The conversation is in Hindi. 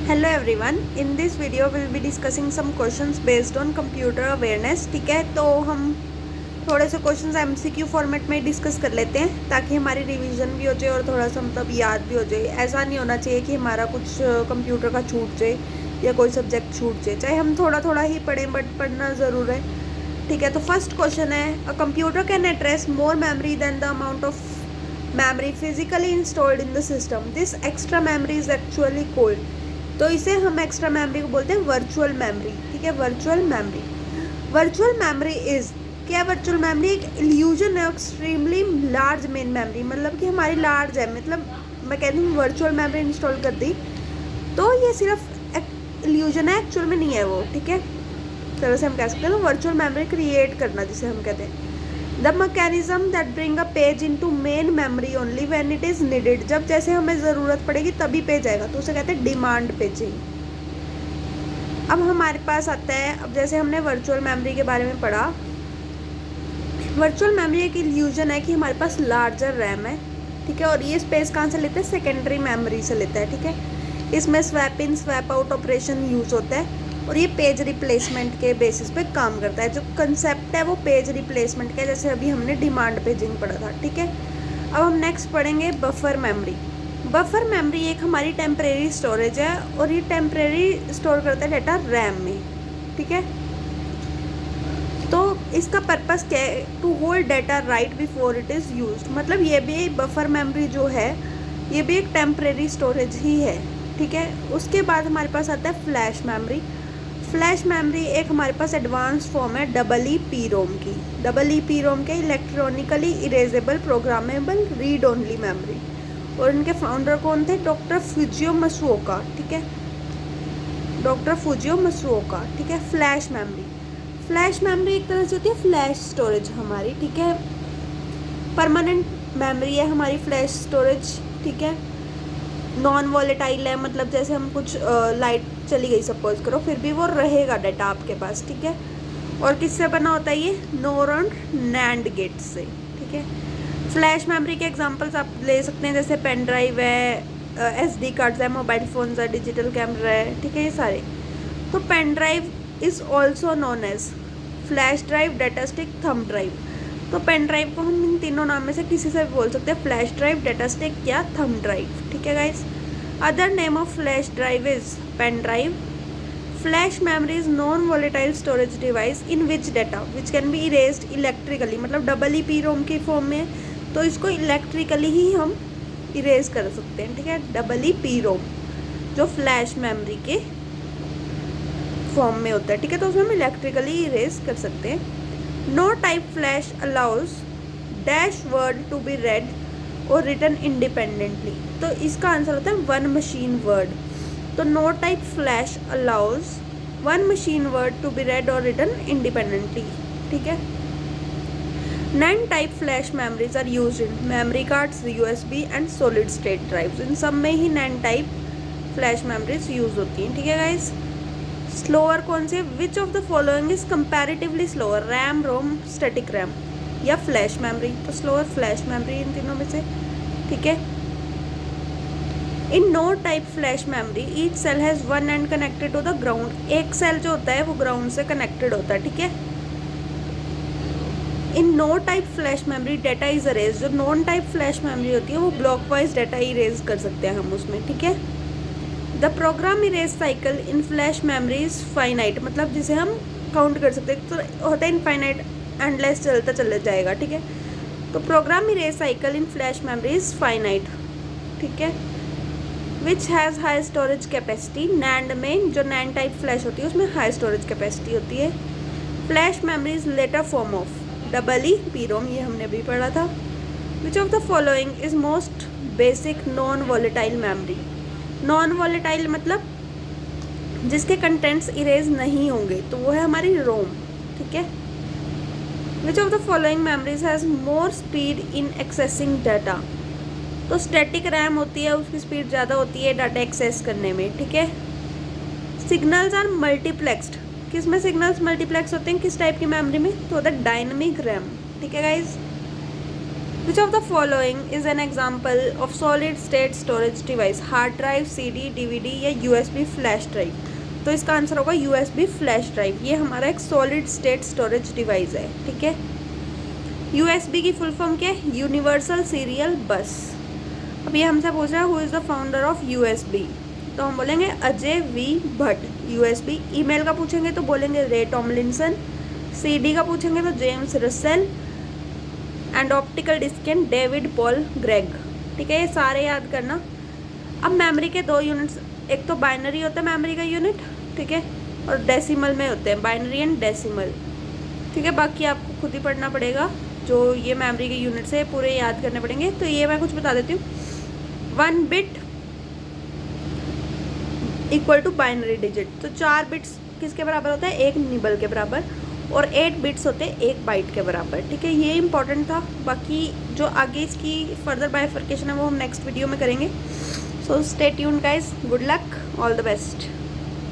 Hello everyone, in this video will be discussing some questions based on computer awareness. ठीक है, तो हम थोड़े से क्वेश्चंस एमसीक्यू फॉर्मेट में डिस्कस कर लेते हैं ताकि हमारी रिवीजन भी हो जाए और थोड़ा सा मतलब याद भी हो जाए। ऐसा नहीं होना चाहिए कि हमारा कुछ कंप्यूटर का छूट जाए या कोई सब्जेक्ट छूट जाए, चाहे हम थोड़ा थोड़ा ही पढ़ें बट पढ़ना ज़रूर है। ठीक है, तो फर्स्ट क्वेश्चन है, a computer can address more memory than the amount of memory physically installed in the system. This extra memory is actually called, तो इसे हम एक्स्ट्रा मेमोरी को बोलते हैं वर्चुअल मेमोरी। ठीक है, virtual memory. Virtual memory is क्या? वर्चुअल मेमोरी एक इल्यूजन है एक्सट्रीमली लार्ज मेन मेमोरी, मतलब कि हमारी लार्ज है। मतलब मैं कहती हूँ वर्चुअल मेमोरी इंस्टॉल कर दी तो ये सिर्फ एक इल्यूजन है, एक्चुअल में नहीं है वो। ठीक है, तरह से हम कह सकते हैं वर्चुअल मेमोरी क्रिएट करना जिसे हम कहते हैं। The mechanism that bring a page into main memory only when it is needed, जब जैसे हमें ज़रूरत पड़ेगी तभी पेज आएगा, तो उसे कहते हैं डिमांड पेजिंग। अब हमारे पास आता है, अब जैसे हमने वर्चुअल मेमोरी के बारे में पढ़ा, वर्चुअल मेमोरी एक इल्यूजन है कि हमारे पास लार्जर रैम है। ठीक है, और ये स्पेस कहाँ से लेते हैं? सेकेंडरी मेमोरी से लेता है। ठीक है, इसमें swap in swap out operation use होता है और ये पेज रिप्लेसमेंट के बेसिस पे काम करता है। जो कंसेप्ट है वो पेज रिप्लेसमेंट का, जैसे अभी हमने डिमांड पेजिंग पढ़ा था। ठीक है, अब हम नेक्स्ट पढ़ेंगे बफर मेमोरी। बफर मेमोरी एक हमारी टेम्परेरी स्टोरेज है और ये टेम्परेरी स्टोर करता है डाटा रैम में। ठीक है, तो इसका पर्पस क्या है? To hold data right before it is used, मतलब ये भी बफर मेमोरी जो है ये भी एक टेम्परेरी स्टोरेज ही है। ठीक है, उसके बाद हमारे पास आता है फ्लैश मेमोरी। फ्लैश मेमोरी एक हमारे पास एडवांस फॉर्म है डबल ई पी रोम की। डबल ई पी रोम के electronically erasable programmable read only memory, और इनके फाउंडर कौन थे? डॉक्टर फुजियो मसुओका। ठीक है, डॉक्टर फुजियो मसुओका। ठीक है, फ्लैश मेमोरी। फ्लैश मेमोरी एक तरह से होती है फ्लैश स्टोरेज हमारी। ठीक है, परमानेंट मेमोरी है हमारी फ्लैश स्टोरेज। ठीक है, नॉन वॉलेटाइल है, मतलब जैसे हम कुछ लाइट चली गई सपोज करो फिर भी वो रहेगा डाटा आपके पास। ठीक है, और किससे बना होता है ये? नोर और नैंड गेट से। ठीक है, फ्लैश मेमोरी के एग्जांपल्स आप ले सकते हैं, जैसे पेन ड्राइव है, एसडी कार्ड्स है, मोबाइल फ़ोन्स है, डिजिटल कैमरा है। ठीक है, ये सारे। तो pen drive is also known as flash drive, data stick, thumb drive. तो पेन ड्राइव को हम इन तीनों नाम में से किसी से भी बोल सकते हैं, फ्लैश ड्राइव, डाटा स्टिक या थंब ड्राइव। ठीक है guys, other name of flash drive is pen drive. Flash memory is non volatile storage device in which data which can be erased electrically, मतलब डबल ई पी रोम की फॉर्म में, तो इसको इलेक्ट्रिकली ही हम इरेज कर सकते हैं। ठीक है, डबल ई पी रोम जो फ्लैश मेमोरी के फॉर्म में होता है। ठीक है, तो उसमें हम इलेक्ट्रिकली इरेज कर सकते हैं। NOR type flash allows dash word to be read और रिटन इंडिपेंडेंटली, तो इसका आंसर होता है वन मशीन वर्ड। तो NOR type flash allows one machine word to be read और रिटन इंडिपेंडेंटली। ठीक है, NAND type flash memories are use in memory cards, USB and solid state drives. इन सब में ही NAND type flash memories use होती हैं। ठीक है गाइज, स्लोअर कौन से? Which of the following is comparatively slower? RAM, ROM, static RAM या फ्लैश मेमोरी? तो स्लोअर फ्लैश मेमोरी इन तीनों में से। ठीक है, in NOR type flash memory each cell has one end connected to the ground, एक सेल जो होता है वो ग्राउंड से कनेक्टेड होता है। ठीक है, in NOR type flash memory data is erased, जो नॉन टाइप फ्लैश मेमोरी होती है वो ब्लॉक वाइज डाटा इरेज कर सकते हैं हम उसमें। ठीक है, the program erase cycle in flash memory is finite, मतलब जिसे हम काउंट कर सकते हैं, तो होता है इनफाइनाइट, एंडलेस चलता चले जाएगा। ठीक है, तो program erase cycle in flash memory is finite. ठीक है, which has high storage capacity, NAND में जो नैंड टाइप फ्लैश होती है उसमें हाई स्टोरेज कैपेसिटी होती है। Flash memory is later form of double E P ROM, ये हमने भी पढ़ा था। Which of the following is most basic non volatile memory? Non volatile मतलब जिसके कंटेंट्स इरेज नहीं होंगे, तो वो है हमारी रोम। ठीक है, विच of the following memories has more speed in accessing data? तो स्टैटिक रैम होती है, उसकी स्पीड ज़्यादा होती है डाटा एक्सेस करने में। ठीक है, सिग्नल्स आर मल्टीप्लेक्स्ड, किस में सिग्नल्स मल्टीप्लेक्स होते हैं, किस टाइप की मेमोरी में? तो होता है डायनेमिक रैम। ठीक है guys, which of the following is an example of solid state storage device? Hard drive, CD, DVD या USB फ्लैश ड्राइव? तो इसका आंसर होगा USB फ्लैश ड्राइव। ये हमारा एक सॉलिड स्टेट स्टोरेज डिवाइस है, ठीक है। USB की फुल फॉर्म क्या है? यूनिवर्सल सीरियल बस। अब ये हमसे पूछ रहा है who is the founder of USB, तो हम बोलेंगे Ajay V Bhatt. USB email का पूछेंगे तो बोलेंगे रे टॉमलिंसन। CD का पूछेंगे तो James Russell. And optical disc and David Paul Gregg, ठीक है। ये सारे याद करना। अब मेमोरी के दो यूनिट्स, एक तो बाइनरी होता है मेमोरी का यूनिट, ठीक है, और डेसिमल में होते हैं, बाइनरी एंड डेसिमल, ठीक है। बाकी आपको खुद ही पढ़ना पड़ेगा, जो ये मेमोरी के यूनिट्स है पूरे याद करने पड़ेंगे। तो ये मैं कुछ बता देती हूँ। 1 bit equal to binary digit, तो 4 बिट्स किसके बराबर होता है? 1 निबल के बराबर। और 8 बिट्स होते हैं 1 बाइट के बराबर, ठीक है। ये इंपॉर्टेंट था। बाकी जो आगे इसकी फर्दर बाइफर्केशन है वो हम नेक्स्ट वीडियो में करेंगे। So stay tuned guys, good luck, all the best.